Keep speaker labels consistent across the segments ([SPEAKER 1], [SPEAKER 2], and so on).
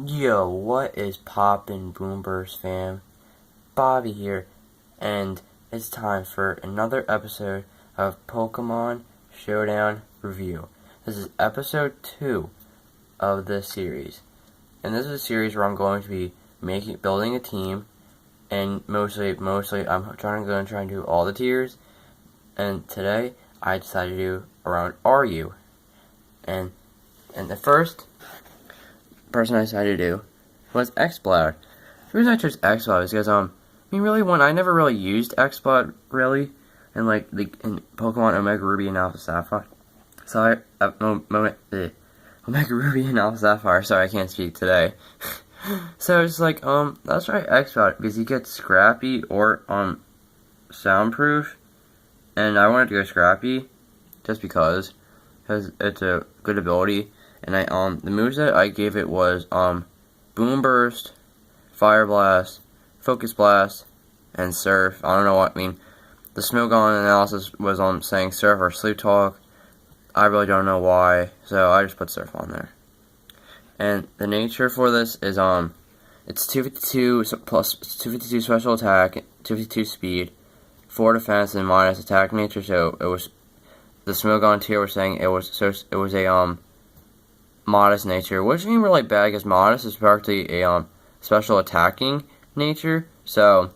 [SPEAKER 1] Yo, what is poppin', Boomburst fam? Bobby here, and it's time for another episode of Pokemon Showdown Review. This is episode 2 of this series, and this is a series where I'm going to be building a team, and mostly I'm trying to do all the tiers, and today I decided to do around RU, and the first person I decided to do was X-Blood. The reason I chose X-Blood is because, I never really used X-Blood, really, in Pokemon Omega Ruby and Alpha Sapphire. Omega Ruby and Alpha Sapphire, sorry, I can't speak today. So it's let's try X-Blood, because he gets Scrappy or, Soundproof, and I wanted to go Scrappy, just because it's a good ability. And the moveset I gave it was, Boom Burst, Fire Blast, Focus Blast, and Surf. I don't know what, the Smogon analysis was, saying Surf or Sleep Talk. I really don't know why, so I just put Surf on there. And the nature for this is, it's 252 plus 252 special attack, 252 speed, 4 defense, and minus attack nature, so it was, the Smogon tier was saying it was a, modest nature, which ain't really bad because modest is practically a special attacking nature, so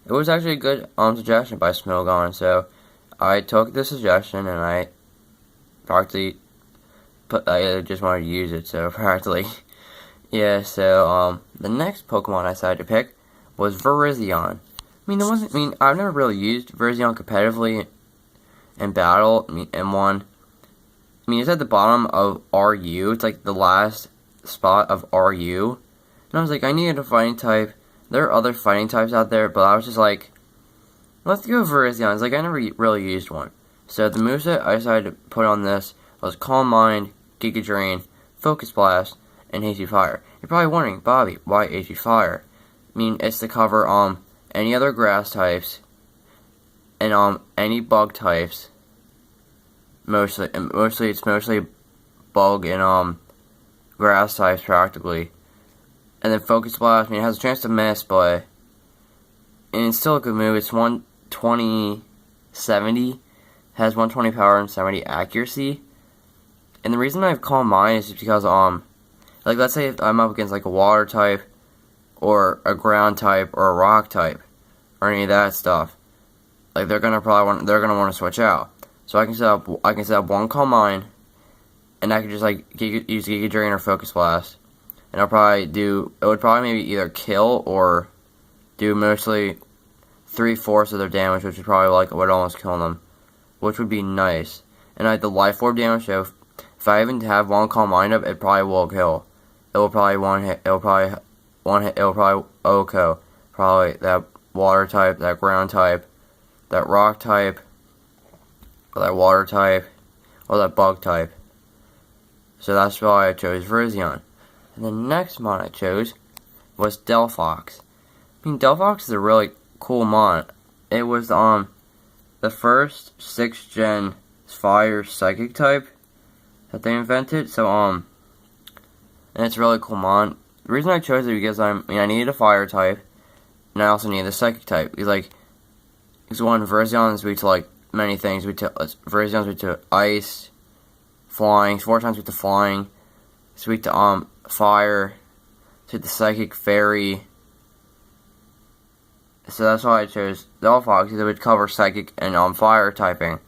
[SPEAKER 1] it was actually a good suggestion by Smogon. So I took the suggestion and I just wanted to use it, so practically yeah. So the next Pokemon I decided to pick was Virizion. I've never really used Virizion competitively in battle. M1. It's at the bottom of RU. It's like the last spot of RU. And I was like, I needed a fighting type. There are other fighting types out there, but I was just like, let's go Virizion. It's like, I never really used one. So the moveset I decided to put on this was Calm Mind, Giga Drain, Focus Blast, and Hazy Fire. You're probably wondering, Bobby, why Hazy Fire? It's to cover any other grass types and any bug types. Mostly it's mostly bug and grass types practically. And then Focus Blast, it has a chance to miss, and it's still a good move. It's 120 70, has 120 power and 70 accuracy. And the reason I have Calm Mind is because let's say if I'm up against a water type or a ground type or a rock type or any of that stuff, they're gonna want to switch out. So I can set up one Calm Mind, and I can just use Giga Drain or Focus Blast, and it would probably maybe either kill or do mostly 3/4 of their damage, which is probably would almost kill them, which would be nice. And the Life Orb damage, so if I even have one Calm Mind up, it probably will kill. It will probably OHKO, probably that water type, that ground type, that rock type, or that water type, or that bug type. So that's why I chose Virizion. And the next mon I chose was Delphox. Delphox is a really cool mon. It was the first 6th gen fire psychic type that they invented. So and it's a really cool mon. The reason I chose it because I needed a fire type, and I also needed a psychic type. Because Virizion is weak to many things. Virizion is weak to ice, flying, 4 times weak to flying. It's weak to fire. It's weak to psychic, fairy. So that's why I chose Delphox, because it would cover psychic and fire typing.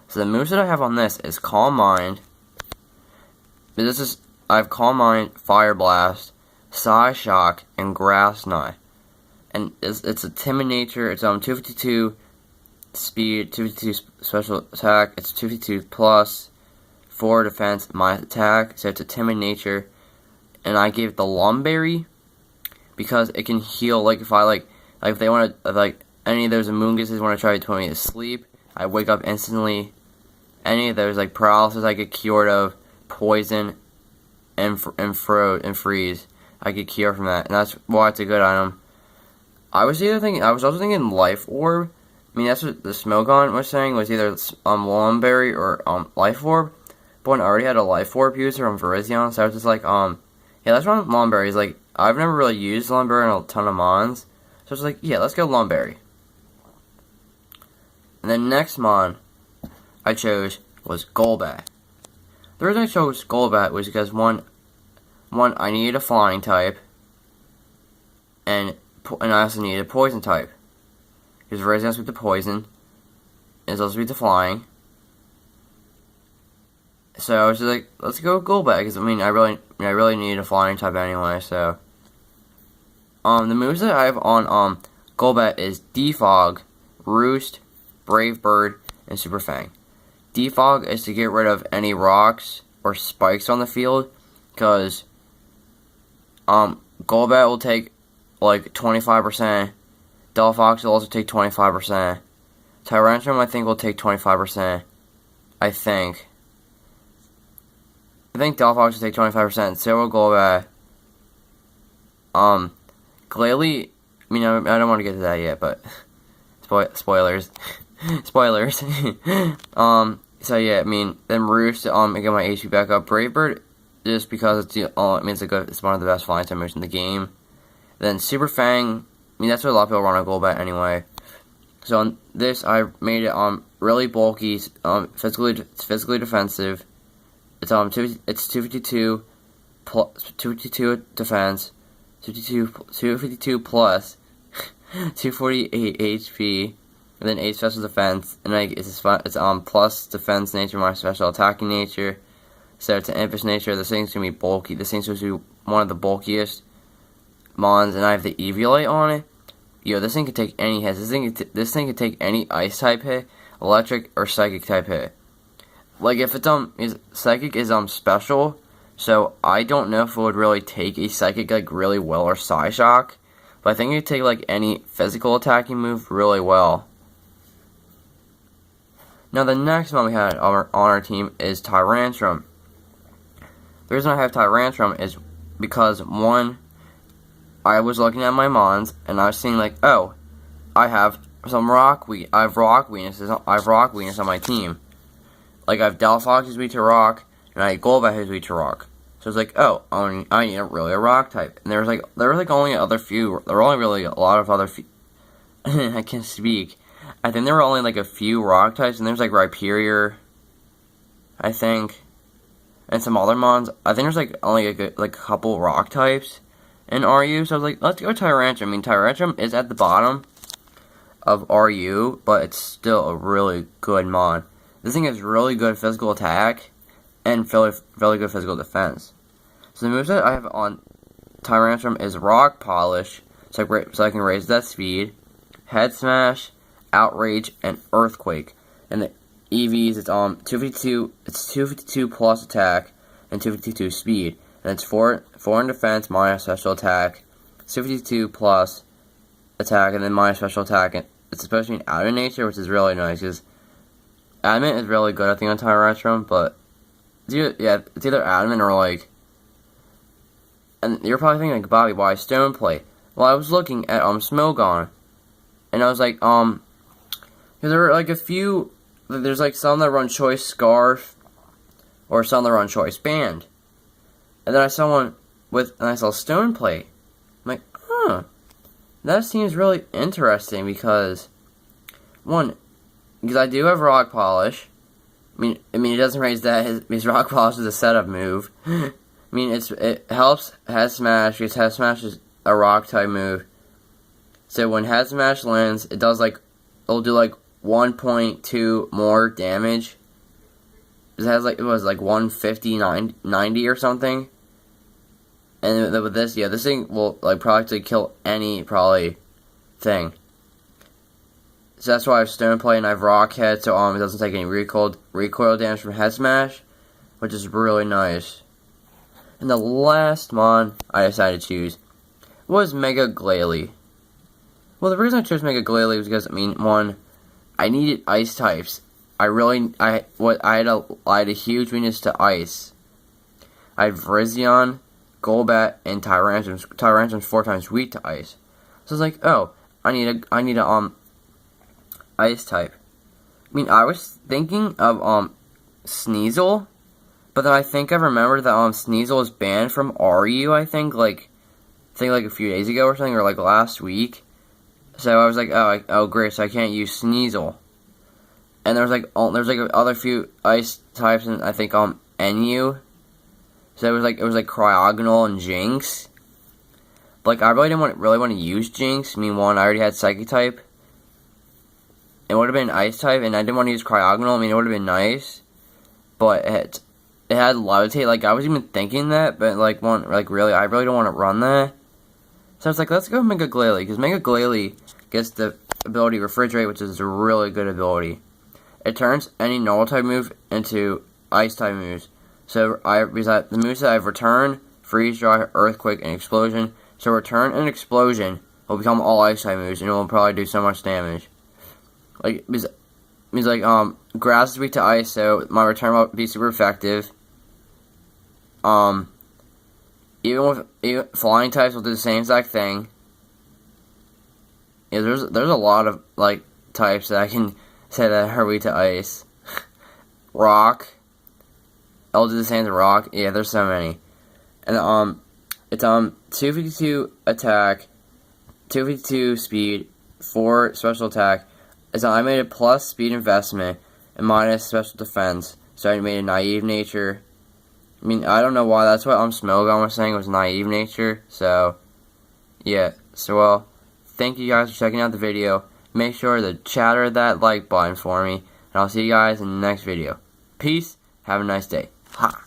[SPEAKER 1] So the moves that I have on this is Calm Mind. I have Calm Mind, Fire Blast, Psy Shock, and Grass Knot. And it's a timid nature. It's 252 speed, 252 special attack. It's 252 plus 4 defense, minus attack. So it's a timid nature. And I gave it the Lumberry because it can heal. If they want to, any of those Amoonguses want to try to put me to sleep, I wake up instantly. Any of those paralysis I get cured of, poison, and freeze, I get cured from that, and that's why it's a good item. I was also thinking Life Orb. That's what the Smogon was saying, was either Lumberry or Life Orb. but I already had a Life Orb user on Virizion, so I was just like, yeah, let's run Lomberry. He's like, I've never really used Lomberry in a ton of Mons, so I was like, yeah, let's go Lomberry. And then next Mon I chose was Golbat. The reason I chose Golbat was because one, I needed a flying type, and I also needed a poison type. Because Virizion with the poison, and it's also with the flying. So I was just like, let's go Golbat, because I really needed a flying type anyway. So the moves that I have on Golbat is Defog, Roost, Brave Bird, and Super Fang. Defog is to get rid of any rocks or spikes on the field, because Golbat will take like 25%. Delphox will also take 25%. Tyrantrum, I think, will take 25%. I think Delphox will take 25%. So will Golbat. Glalie, I don't want to get to that yet, but spoilers. Spoilers. So yeah, then Roost to get my HP back up. Brave Bird, just because it's it's one of the best flying type moves in the game. Then Super Fang, that's what a lot of people run on Golbat anyway. So on this, I made it really bulky, physically defensive. It's 252 plus 252 defense, 252 plus 248 HP, and then 8 special defense, and it's plus defense nature minus special attacking nature. So it's an impish nature. This thing's gonna be bulky. This thing's supposed to be one of the bulkiest Mons, and I have the Eviolite on it. Yo, this thing can take any hits. This thing can take any ice type hit, electric or psychic type hit. Like if it's psychic is special, so I don't know if it would really take a psychic like really well or Psyshock, but I think it could take like any physical attacking move really well. Now the next one we had on our team is Tyrantrum. The reason I have Tyrantrum is because one, I was looking at my Mons and I was seeing like, oh, I have rock weakness on my team. Like I have Delphox who's weak to rock, and I have Golbat who's weak to rock. So it's like, oh, I need really a rock type. And there were only really a lot of other I can't speak. I think there were only like a few rock types, and there's like Rhyperior, I think, and some other Mons. I think there's like only a couple rock types in RU, so I was like, let's go Tyrantrum. Tyrantrum is at the bottom of RU, but it's still a really good Mon. This thing has really good physical attack and really good physical defense. So the moves that I have on Tyrantrum is Rock Polish, so I can raise that speed, Head Smash, Outrage, and Earthquake. And the EVs, it's 252 plus attack and 252 speed. And it's 4 in defense minus special attack, 252 plus attack, and then minus special attack. And it's especially in Adamant nature, which is really nice because Adamant is really good, I think, on Tyrantrum, but it's either Adamant or like. And you're probably thinking, like, Bobby, why Stone Plate? Well, I was looking at Smogon, and I was like, because there were like a few. There's like some that run Choice Scarf, or some that run Choice Band. And then I saw one and I saw Stone Plate. I'm like, huh, that seems really interesting because I do have Rock Polish. It doesn't raise that. His Rock Polish is a setup move. It helps Head Smash because Head Smash is a rock type move. So when Head Smash lands, it'll do like 1.2 more damage. It has like 150, 90 or something. And with this, this thing will like practically kill any thing. So that's why I have Stone Plate and I have Rock Head, so it doesn't take any recoil damage from Head Smash, which is really nice. And the last Mon I decided to choose was Mega Glalie. Well, the reason I chose Mega Glalie was because I needed ice types. I had a huge weakness to ice. I have Virizion, Golbat, and Tyrantrum. Tyrantrum's 4 times weak to ice. So I was like, oh, I need a ice type. I was thinking of Sneasel, But then I think I remembered that Sneasel was banned from RU, I think like a few days ago or something, or like last week. So I was like, oh great, so I can't use Sneasel. And there's like other few ice types, and I think NU. So it was like Cryogonal and Jinx. But, like, I really didn't really want to use Jinx. I mean, one, I already had Psychic type. It would have been Ice type, and I didn't want to use Cryogonal. I mean, it would have been nice, but it had Levitate. Like, I was even thinking that, but really, I really don't want to run that. So I was like, let's go Mega Glalie, because Mega Glalie gets the ability Refrigerate, which is a really good ability. It turns any normal type move into Ice type moves. So the moves that I've returned, Freeze, Dry, Earthquake, and Explosion. So Return and Explosion will become all Ice type moves, and it will probably do so much damage. Like, Grass is weak to Ice, so my Return will be super effective. Even Flying types will do the same exact thing. Yeah, there's a lot of, like, types that I can say that are weak to Ice. Rock. I'll do the same as Rock. Yeah, there's so many. And, it's, 252 attack, 252 speed, 4 special attack. It's animated plus speed investment, and minus special defense. So I made a naive nature. I mean, I don't know why. That's what Smogon was saying, was naive nature. So, yeah. So, well, thank you guys for checking out the video. Make sure to chatter that like button for me. And I'll see you guys in the next video. Peace. Have a nice day. Ha.